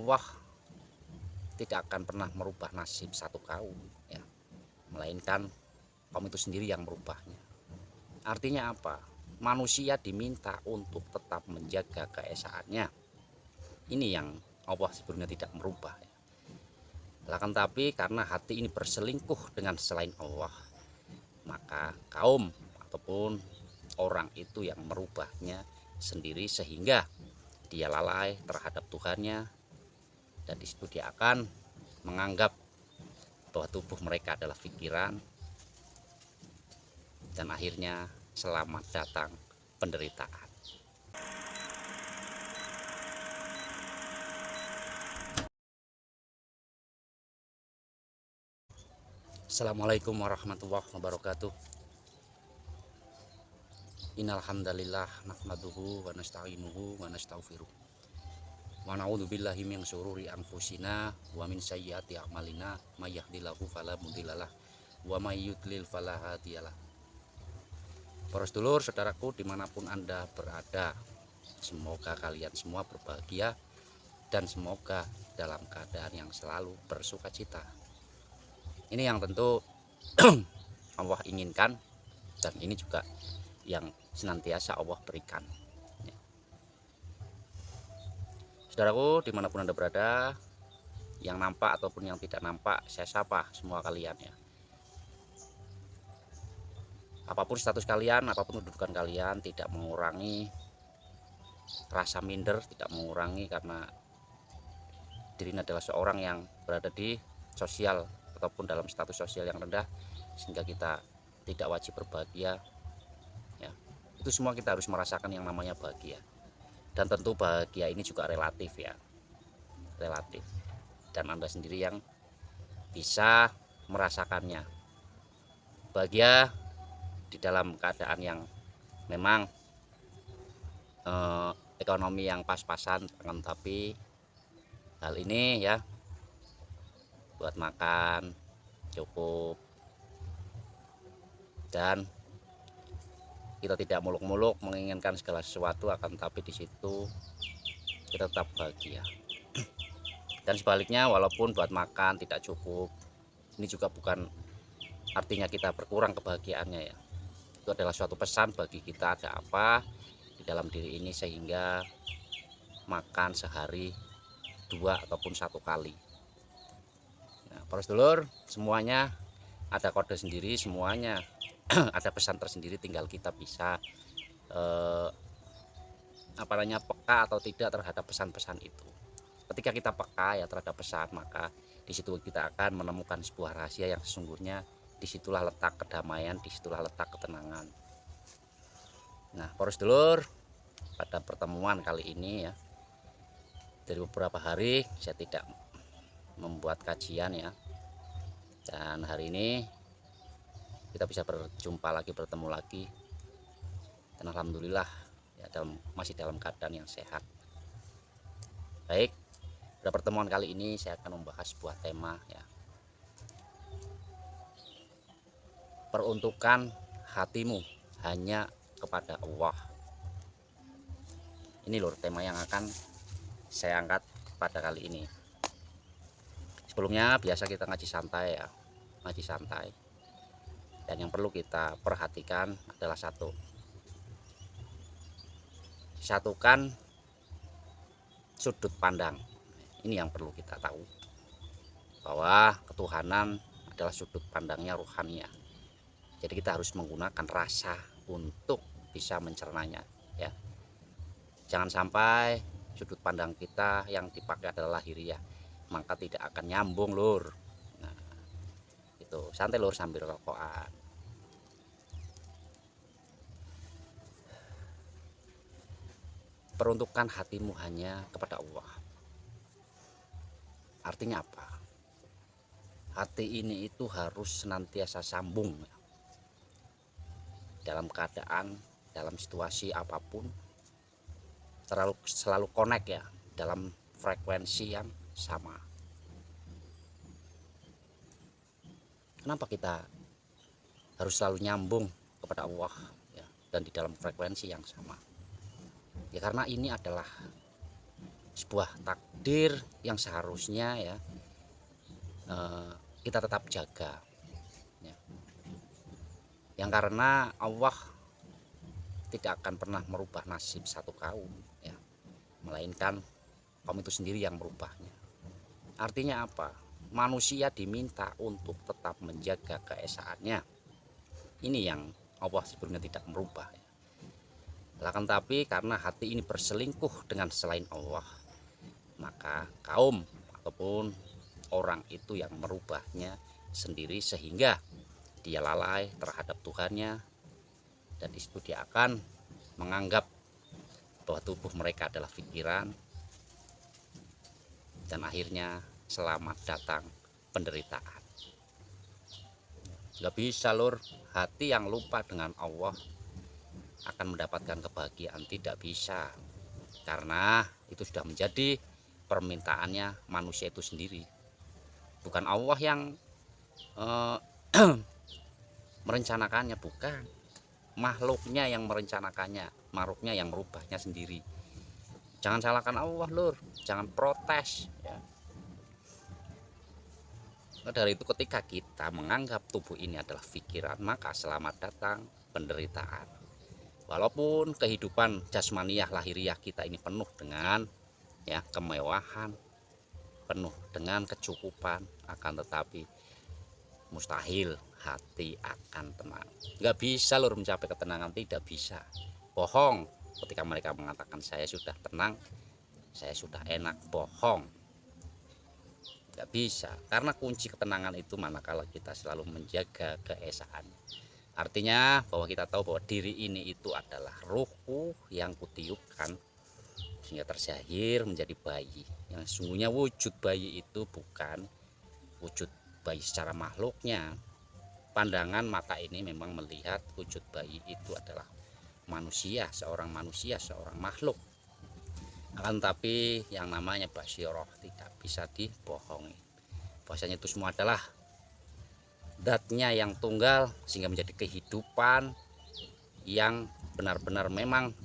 Allah tidak akan pernah merubah nasib satu kaum ya, melainkan kaum itu sendiri yang merubahnya. Artinya apa? Manusia diminta untuk tetap menjaga keesaannya. Ini yang Allah sebenarnya tidak merubah ya. Akan tapi karena hati ini berselingkuh dengan selain Allah, maka kaum ataupun orang itu yang merubahnya sendiri sehingga dia lalai terhadap Tuhannya, dan disitu dia akan menganggap bahwa tubuh mereka adalah pikiran, dan akhirnya selamat datang penderitaan. Assalamualaikum warahmatullahi wabarakatuh. Innal hamdalillah nahmaduhu wa nasta'inuhu wa nastaghfiruh. Wa na'udzu billahi min syururi anfusina wa min sayyiati a'malina may yahdihillahu fala mudhillalah wa may yudlil fala hadiyalah. Para sedulur saudaraku dimanapun Anda berada, semoga kalian semua berbahagia dan semoga dalam keadaan yang selalu bersukacita. Ini yang tentu Allah inginkan, dan ini juga yang senantiasa Allah berikan ya. Saudaraku dimanapun Anda berada, yang nampak ataupun yang tidak nampak, saya sapa semua kalian ya. Apapun status kalian, apapun kedudukan kalian, tidak mengurangi rasa minder, tidak mengurangi karena dirinya adalah seorang yang berada di sosial ataupun dalam status sosial yang rendah, sehingga kita tidak wajib berbahagia ya. Itu semua kita harus merasakan yang namanya bahagia, dan tentu bahagia ini juga relatif ya, relatif, dan Anda sendiri yang bisa merasakannya. Bahagia di dalam keadaan yang memang ekonomi yang pas-pasan, tapi hal ini ya, buat makan cukup, dan kita tidak muluk-muluk menginginkan segala sesuatu, akan tapi di situ kita tetap bahagia. Dan sebaliknya, walaupun buat makan tidak cukup, ini juga bukan artinya kita berkurang kebahagiaannya ya. Itu adalah suatu pesan bagi kita, ada apa di dalam diri ini sehingga makan sehari 2 ataupun 1 kali. Nah, para sedulur semuanya ada kode sendiri, semuanya ada pesan tersendiri, tinggal kita bisa peka atau tidak terhadap pesan-pesan itu. Ketika kita peka ya terhadap pesan, maka disitu kita akan menemukan sebuah rahasia yang sesungguhnya disitulah letak kedamaian, disitulah letak ketenangan. Nah, para sedulur, pada pertemuan kali ini ya, dari beberapa hari saya tidak membuat kajian ya, dan hari ini kita bisa berjumpa lagi, bertemu lagi, dan alhamdulillah ya, masih dalam keadaan yang sehat. Baik, pada pertemuan kali ini saya akan membahas sebuah tema ya, peruntukan hatimu hanya kepada Allah. Ini loh tema yang akan saya angkat pada kali ini. Sebelumnya biasa kita ngaji santai ya, ngaji santai. Dan yang perlu kita perhatikan adalah satukan sudut pandang. Ini yang perlu kita tahu, bahwa ketuhanan adalah sudut pandangnya ruhaniyah. Jadi kita harus menggunakan rasa untuk bisa mencernanya ya. Jangan sampai sudut pandang kita yang dipakai adalah lahiriah, maka tidak akan nyambung lur. Nah, itu santai lur sambil rokokan. Peruntukan hatimu hanya kepada Allah. Artinya apa? Hati ini itu harus senantiasa sambung dalam keadaan, dalam situasi apapun, selalu connect ya, dalam frekuensi yang sama. Kenapa kita harus selalu nyambung kepada Allah ya, dan di dalam frekuensi yang sama? Ya karena ini adalah sebuah takdir yang seharusnya ya kita tetap jaga ya. Yang karena Allah tidak akan pernah merubah nasib satu kaum ya, melainkan kaum itu sendiri yang merubahnya. Artinya apa? Manusia diminta untuk tetap menjaga keesaannya. Ini yang Allah sebelumnya tidak merubah ya. Akan tapi karena hati ini berselingkuh dengan selain Allah, maka kaum ataupun orang itu yang merubahnya sendiri sehingga dia lalai terhadap Tuhannya, dan disitu dia akan menganggap bahwa tubuh mereka adalah pikiran, dan akhirnya selamat datang penderitaan. Gak bisa lur, hati yang lupa dengan Allah akan mendapatkan kebahagiaan, tidak bisa, karena itu sudah menjadi permintaannya manusia itu sendiri, bukan Allah yang merencanakannya, bukan, makhluknya yang merencanakannya, makhluknya yang merubahnya sendiri. Jangan salahkan Allah lur, jangan protes ya. Dari itu ketika kita menganggap tubuh ini adalah pikiran, maka selamat datang penderitaan. Walaupun kehidupan jasmaniah lahiriah kita ini penuh dengan ya kemewahan, penuh dengan kecukupan, akan tetapi mustahil hati akan tenang. Nggak bisa lur mencapai ketenangan, tidak bisa. Bohong ketika mereka mengatakan saya sudah tenang, saya sudah enak, bohong. Nggak bisa, karena kunci ketenangan itu manakala kita selalu menjaga keesaan. Artinya bahwa kita tahu bahwa diri ini itu adalah ruhku yang kutiupkan sehingga tersahir menjadi bayi. Yang sesungguhnya wujud bayi itu bukan wujud bayi secara makhluknya. Pandangan mata ini memang melihat wujud bayi itu adalah manusia, seorang makhluk. Akan tapi yang namanya basyiroh tidak bisa dibohongi. Bahwasanya itu semua adalah zatnya yang tunggal sehingga menjadi kehidupan yang benar-benar memang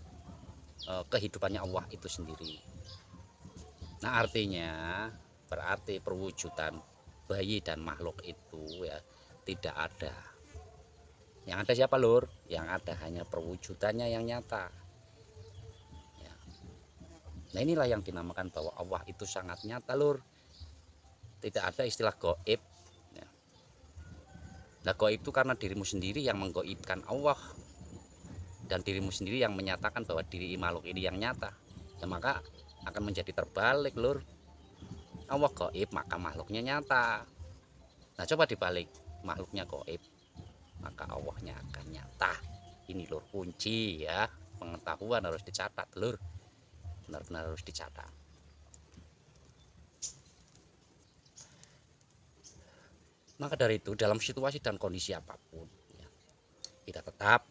kehidupannya Allah itu sendiri. Nah artinya berarti perwujudan bayi dan makhluk itu ya tidak ada. Yang ada siapa lur? Yang ada hanya perwujudannya yang nyata ya. Nah inilah yang dinamakan bahwa Allah itu sangat nyata lur. Tidak ada istilah gaib. Nah gaib itu karena dirimu sendiri yang menggaibkan Allah, dan dirimu sendiri yang menyatakan bahwa diri makhluk ini yang nyata, ya maka akan menjadi terbalik lur. Allah gaib maka makhluknya nyata. Nah coba dibalik, makhluknya gaib maka Allahnya akan nyata. Ini lur kunci ya, pengetahuan harus dicatat lur, benar-benar harus dicatat. Maka dari itu dalam situasi dan kondisi apapun ya, kita tetap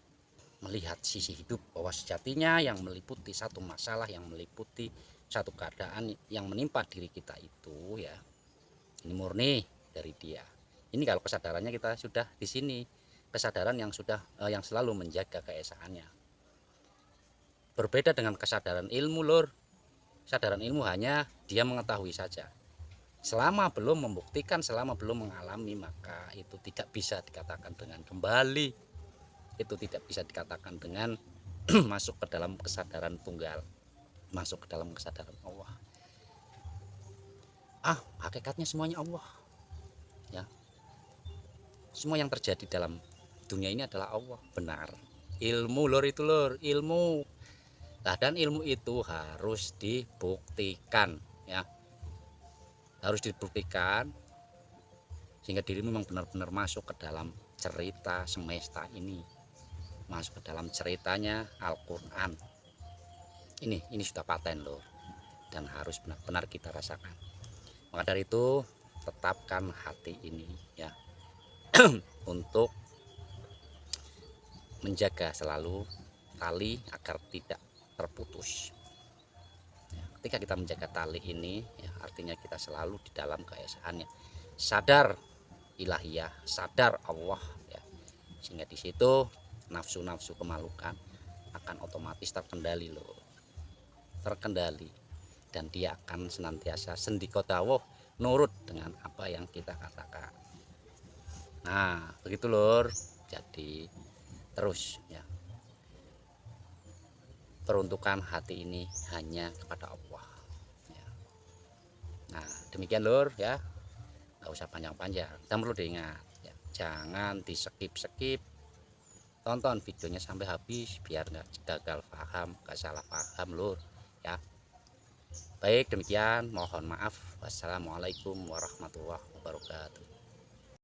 melihat sisi hidup bahwa sejatinya yang meliputi satu masalah, yang meliputi satu keadaan yang menimpa diri kita itu ya ini murni dari dia. Ini kalau kesadarannya kita sudah di sini, kesadaran yang sudah yang selalu menjaga keesaannya. Berbeda dengan kesadaran ilmu lur. Kesadaran ilmu hanya dia mengetahui saja. Selama belum membuktikan, selama belum mengalami, maka itu tidak bisa dikatakan dengan kembali. Itu tidak bisa dikatakan dengan masuk ke dalam kesadaran tunggal, masuk ke dalam kesadaran Allah. Hakikatnya semuanya Allah ya. Semua yang terjadi dalam dunia ini adalah Allah, benar. Ilmu lur itu lur, ilmu. Nah, dan ilmu itu harus dibuktikan ya. Harus dibuktikan sehingga dirimu memang benar-benar masuk ke dalam cerita semesta ini, masuk ke dalam ceritanya Al-Quran. Ini sudah paten loh, dan harus benar-benar kita rasakan. Maka dari itu tetapkan hati ini ya untuk menjaga selalu tali agar tidak terputus. Ketika kita menjaga tali ini ya, artinya kita selalu di dalam keesaannya, sadar ilahiyah, sadar Allah ya. Sehingga di situ nafsu-nafsu kemalukan akan otomatis terkendali loh, terkendali, dan dia akan senantiasa sendika dawuh nurut dengan apa yang kita katakan. Nah begitu lur, jadi terus ya, peruntukan hati ini hanya kepada Allah ya. Nah demikian lur ya, nggak usah panjang-panjang, dan perlu diingat ya, jangan di skip, tonton videonya sampai habis biar nggak gagal paham, nggak salah paham lur ya. Baik demikian, mohon maaf. Wassalamualaikum warahmatullahi wabarakatuh.